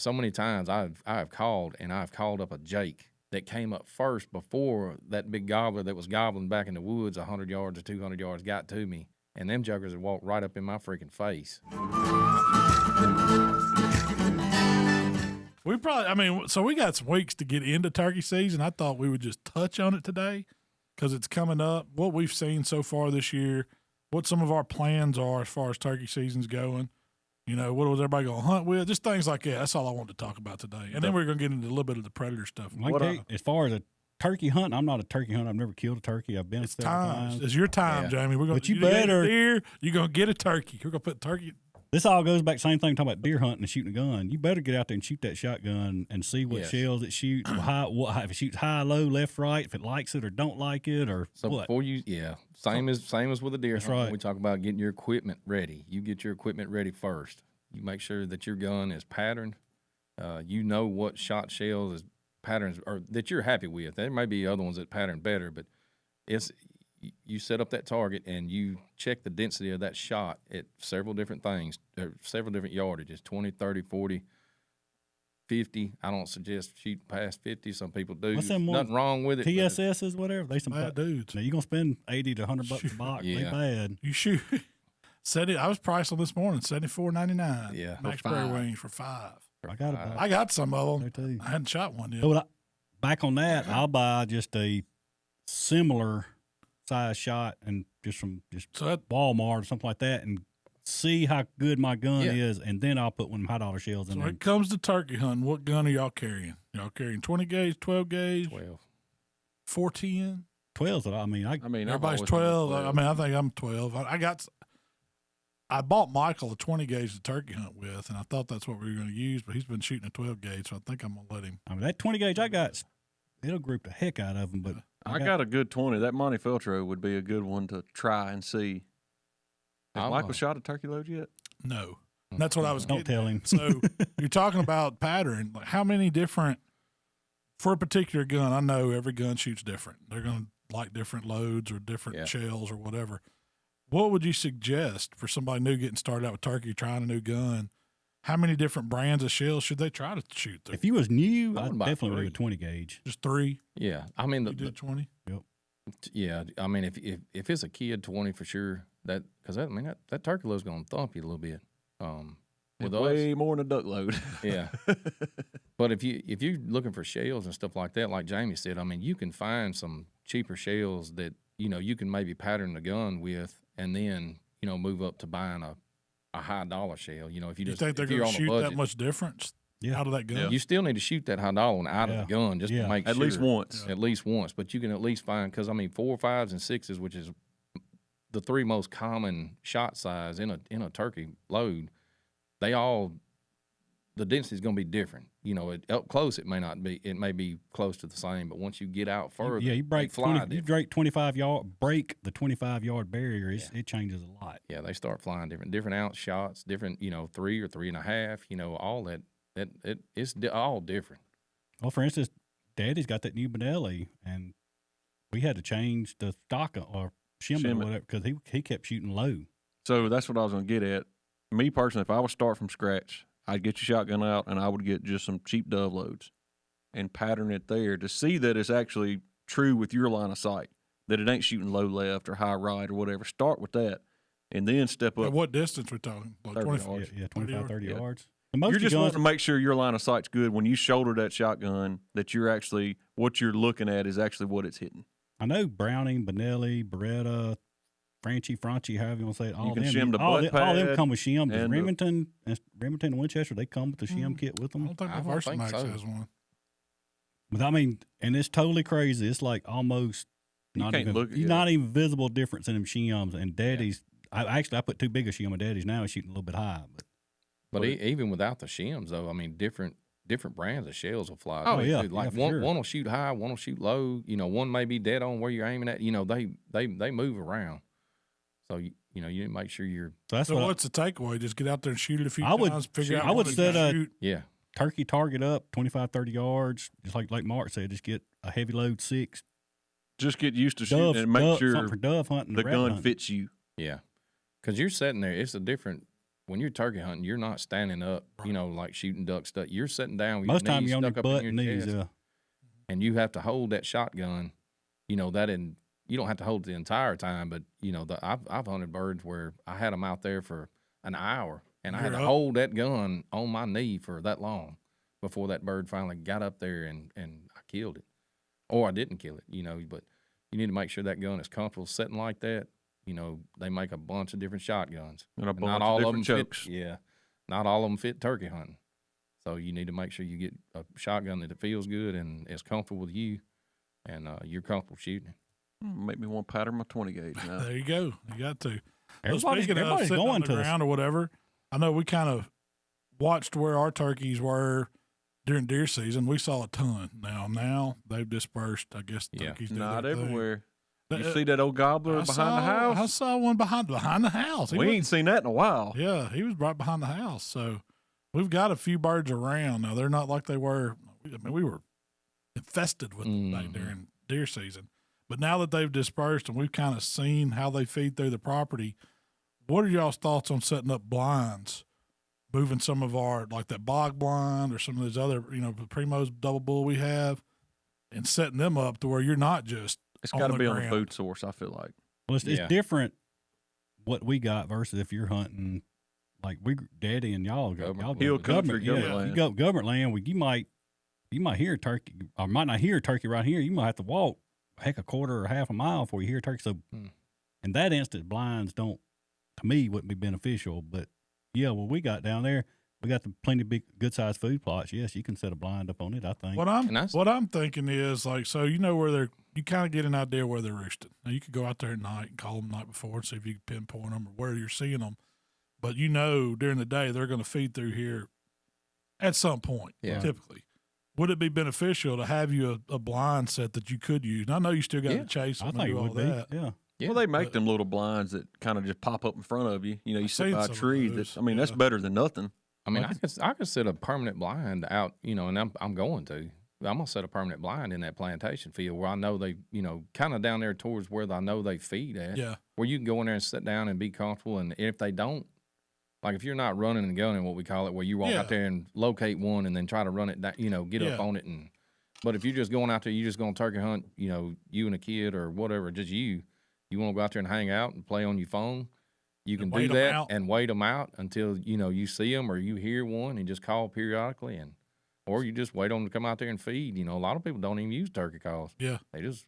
so many times I've called up a Jake that came up first before that big gobbler that was gobbling back in the woods 100 yards or 200 yards got to me, and them jokers would walk right up in my freaking face. We probably, so we got some weeks to get into turkey season. I thought we would just touch on it today because it's coming up, what we've seen so far this year, what some of our plans are as far as turkey season's going. You know, what was everybody going to hunt with? Just things like that. That's all I wanted to talk about today. And then we're going to get into a little bit of the predator stuff. As far as a turkey hunt, I'm not a turkey hunter. I've never killed a turkey. I've been several times. It's your time, Jamie. We're going to get a deer. You're going to get a turkey. We're going to put turkey. This all goes back, same thing, talking about deer hunting and shooting a gun. You better get out there and shoot that shotgun and see what shells it shoots, if it shoots high, low, left, right, if it likes it or don't like it, or so what. Before you, same as with a deer hunt. Right. When we talk about getting your equipment ready. You get your equipment ready first. You make sure that your gun is patterned. You know what shot shells is patterns or that you're happy with. There may be other ones that pattern better, but you set up that target and you check the density of that shot at several different things, several different yardages, 20, 30, 40, 50. I don't suggest shooting past 50. Some people do. Nothing wrong with it. TSSs, whatever. They some bad dudes. Now you're going to spend $80 to $100 a box. They bad. You shoot. I was priced on this morning, $74.99. Yeah. Max spray range for 5. I got some of them. Too. I hadn't shot one yet. So back on that, I'll buy just a similar size shot and just Walmart or something like that and see how good my gun is, and then I'll put one of them high dollar shells in there. When it comes to turkey hunting, what gun are y'all carrying? Y'all carrying 20 gauge, 12 gauge? 12. 410? 12's what I mean. Everybody's 12. I think I'm 12. I bought Michael a 20 gauge to turkey hunt with, and I thought that's what we were going to use, but he's been shooting a 12 gauge, so I think I'm going to let him. I mean, that 20 gauge I got, it'll group the heck out of them, but I got a good 20. That Montefeltro would be a good one to try and see. Has Michael shot a turkey load yet? No. And that's what I was Don't tell him. So you're talking about pattern. Like how many different, for a particular gun, I know every gun shoots different. They're going to like different loads or different shells or whatever. What would you suggest for somebody new getting started out with turkey, trying a new gun? How many different brands of shells should they try to shoot through? If you was new, I'd definitely do a 20 gauge. Just 3? Yeah. I mean, you did 20? Yep. Yeah. I mean, if it's a kid, 20 for sure. That turkey load's going to thump you a little bit. With way more than a duck load. Yeah. But if you're looking for shells and stuff like that, like Jamie said, I mean, you can find some cheaper shells that, you can maybe pattern the gun with and then, move up to buying a high dollar shell. If you think they're going to shoot that much difference out of that gun? Yeah. You still need to shoot that high dollar one out of the gun just to make sure. At least once. At least once. But you can at least find, because, 4, 5s, and 6s, which is the 3 most common shot size in a turkey load, the density is going to be different. Up close it may be close to the same, but once you get out further, you break 25 yard, break the 25-yard barrier. It changes a lot. Yeah, they start flying different ounce shots, different 3 or 3.5. All that it's all different. Well, for instance, Daddy's got that new Benelli, and we had to change the stock or shim or whatever because he kept shooting low. So that's what I was going to get at. Me personally, if I would start from scratch, I'd get your shotgun out and I would get just some cheap dove loads and pattern it there to see that it's actually true with your line of sight, that it ain't shooting low left or high right or whatever. Start with that and then step up. At what distance we're talking? Like 30 yards. Yeah, 25, 30 yards. You're just wanting to make sure your line of sight's good when you shoulder that shotgun, that you're actually, what you're looking at is actually what it's hitting. I know Browning, Benelli, Beretta, Franchi, however you want to say it. You can shim the butt pad. All them come with shims. Remington and Winchester, they come with the shim kit with them. I don't think the first Max has one. But I mean, and it's totally crazy. It's like almost not even visible difference in them shims. And Daddy's, I put too big a shim on Daddy's now. He's shooting a little bit high. But even without the shims, though, I mean, different brands of shells will fly. Oh, yeah. Like one will shoot high, one will shoot low. One may be dead on where you're aiming at. They move around. So, you make sure you're. So what's the takeaway? Just get out there and shoot it a few times, figure out I would set a turkey target up 25, 30 yards, just like Mark said, just get a heavy load 6. Just get used to shooting and make sure for dove hunting, the gun fits you. Yeah. Because you're sitting there, it's a different when you're turkey hunting, you're not standing up, like shooting duck stuff. You're sitting down with Most your time knees you're on your stuck up butt in and your knees. chest, and you have to hold that shotgun. You don't have to hold it the entire time, but I've hunted birds where I had them out there for an hour, and I had to hold that gun on my knee for that long before that bird finally got up there and I killed it, or I didn't kill it. But you need to make sure that gun is comfortable sitting like that. They make a bunch of different shotguns, and a bunch not of all different of them chokes. fit. Not all of them fit turkey hunting. So you need to make sure you get a shotgun that feels good and is comfortable with you, and you're comfortable shooting. Make me want to pattern my 20 gauge now. There you go. You got to. Everybody's Speaking of sitting going on the to ground or whatever, I know we kind of watched where our turkeys were during deer season. We saw a ton. Now they've dispersed. I guess turkeys do Not their thing. everywhere. You see that old gobbler behind the house? I saw one behind the house. We ain't seen that in a while. Yeah, he was right behind the house. So we've got a few birds around. Now, they're not like they were. I mean, we were infested with them back during deer season. But now that they've dispersed and we've kind of seen how they feed through the property, what are y'all's thoughts on setting up blinds, moving some of our, like that bog blind or some of those other, the Primo's double bull we have, and setting them up to where you're not just It's got to be on a food source, I feel like. Well, it's different what we got versus if you're hunting like Daddy and y'all go. Hill country, government land. You go government land, you might hear a turkey or might not hear a turkey right here. You might have to walk a quarter or half a mile before you hear a turkey. So in that instance, blinds wouldn't be beneficial. But what we got down there, we got the plenty big, good sized food plots. Yes, you can set a blind up on it, I think. What I'm thinking is like, so where you kind of get an idea where they're roosting. Now you could go out there at night and call them the night before and see if you can pinpoint them or where you're seeing them. But during the day they're going to feed through here at some point, typically. Would it be beneficial to have you a blind set that you could use? And I know you still got to chase them and do all that. Yeah. Well, they make them little blinds that kind of just pop up in front of you. You sit by a tree. That's better than nothing. I mean, I could set a permanent blind out, and I'm going to. I'm going to set a permanent blind in that plantation field where I know they, kind of down there towards where I know they feed at. Yeah. Where you can go in there and sit down and be comfortable. And if they don't, like if you're not running and gunning, what we call it, where you walk out there and locate one and then try to run it down, get up on it. But if you're just going out there, you're just going to turkey hunt, you and a kid or whatever, just you want to go out there and hang out and play on your phone. You can do that and wait them out until, you see them or you hear one and just call periodically or you just wait on them to come out there and feed. A lot of people don't even use turkey calls. Yeah. They just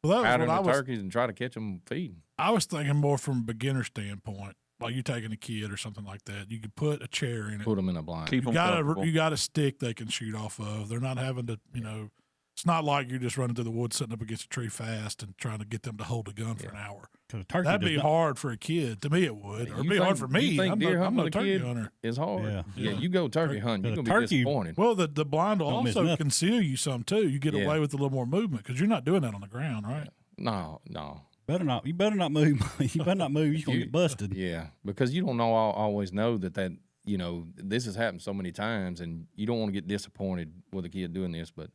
pattern the turkeys and try to catch them feeding. I was thinking more from a beginner standpoint, like you taking a kid or something like that. You could put a chair in it. Put them in a blind. Keep them comfortable. You got a stick they can shoot off of. They're not having to, it's not like you're just running through the woods, sitting up against a tree fast and trying to get them to hold a gun for an hour. That'd be hard for a kid. To me, it would. Or it'd be hard for me. I'm not a turkey hunter. It's hard. Yeah. You go turkey hunting, you're going to be disappointed. Well, the blind will also conceal you some, too. You get away with a little more movement because you're not doing that on the ground, right? No. You better not move. You better not move. You're going to get busted. Yeah, because you don't always know that this has happened so many times, and you don't want to get disappointed with a kid doing this, but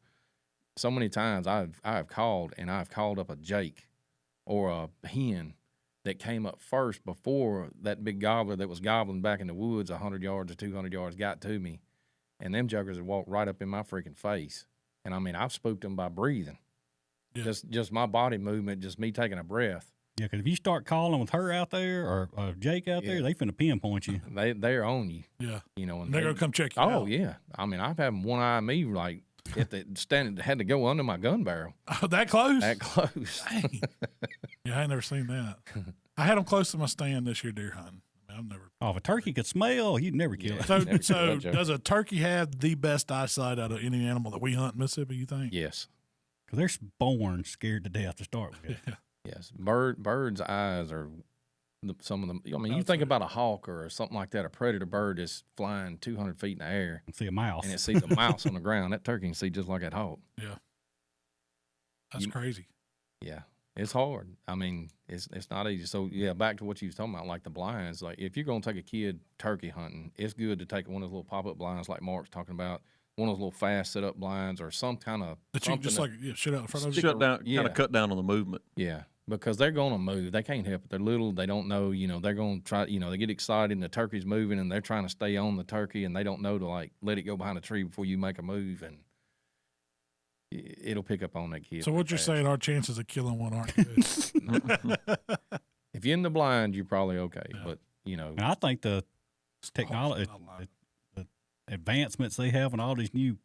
so many times I've called up a Jake or a hen that came up first before that big gobbler that was gobbling back in the woods 100 yards or 200 yards got to me, and them jokers had walked right up in my freaking face. And I mean, I've spooked them by breathing. Yeah. Just my body movement, just me taking a breath. Yeah, because if you start calling with her out there or Jake out there, they finna pinpoint you. They're on you. Yeah. And they're going to come check you out. Oh, yeah. I mean, I've had them one-eye me, like, had to go under my gun barrel. Oh, that close? That close. Dang. Yeah, I ain't never seen that. I had them close to my stand this year deer hunting. I've never. Oh, if a turkey could smell, you'd never kill it. So does a turkey have the best eyesight out of any animal that we hunt in Mississippi, you think? Yes. Because they're born scared to death to start with. Yeah. Yes. Birds' eyes are some of them. I mean, you think about a hawk or something like that, a predator bird is flying 200 feet in the air. And see a mouse. And it sees a mouse on the ground. That turkey can see just like that hawk. Yeah. That's crazy. Yeah. It's hard. I mean, it's not easy. So, yeah, back to what you was talking about, like the blinds. Like, if you're going to take a kid turkey hunting, it's good to take one of those little pop-up blinds like Mark's talking about, one of those little fast set-up blinds or some kind of that you just shut out in front of you. Shut down, kind of cut down on the movement. Yeah. Because they're going to move. They can't help it. They're little. They don't know, they're going to try, they get excited and the turkey's moving and they're trying to stay on the turkey and they don't know to, like, let it go behind a tree before you make a move. And it'll pick up on that kid. So what you're saying, our chances of killing one aren't good. If you're in the blind, you're probably okay. Yeah. But, And I think the technology, the advancements they have and all these new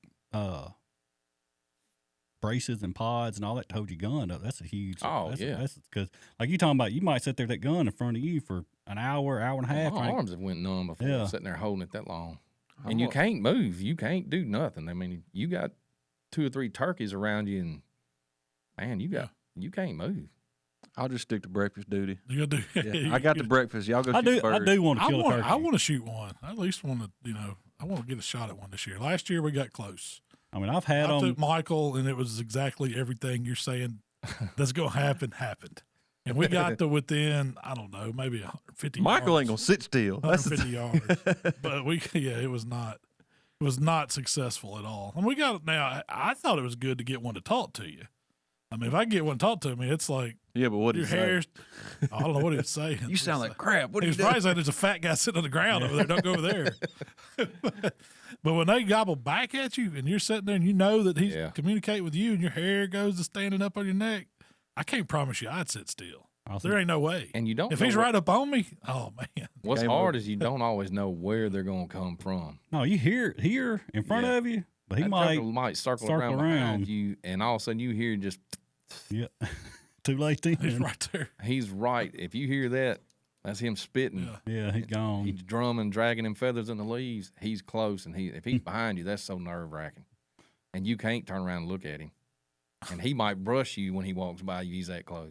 braces and pods and all that to hold your gun up, that's a huge. That's because, like you talking about, you might sit there with that gun in front of you for an hour, hour and a half. My arms have went numb before sitting there holding it that long. And you can't move. You can't do nothing. I mean, you got 2 or 3 turkeys around you, and man, you can't move. I'll just stick to breakfast duty. You gotta do. Yeah, I got the breakfast. Y'all go. I do want to kill a turkey. I want to shoot one. I at least want to. I want to get a shot at one this year. Last year we got close. I mean, I took Michael, and it was exactly everything you're saying that's going to happened. And we got to within, I don't know, maybe 150 Michael yards. Ain't going to sit still. 150 yards. But it was not successful at all. And we got, now, I thought it was good to get one to talk to you. I mean, if I get one to talk to me, it's like, yeah, but what your hair's, I don't know what he was saying. You sound like crap. What he was probably saying there's a fat guy sitting on the ground over there. Don't go over there. But when they gobble back at you and you're sitting there and you know that he's communicating with you and your hair goes to standing up on your neck, I can't promise you I'd sit still. There ain't no way. And you don't. If he's right up on me, oh man. What's hard is you don't always know where they're going to come from. No, you hear it here in front of you, but he might circle around behind you, and all of a sudden you hear just. Yeah. Too late then. He's right there. He's right. If you hear that, that's him spitting. Yeah, he's gone. He's drumming, dragging them feathers in the leaves. He's close, and if he's behind you, that's so nerve-wracking. And you can't turn around and look at him. And he might brush you when he walks by you. He's that close.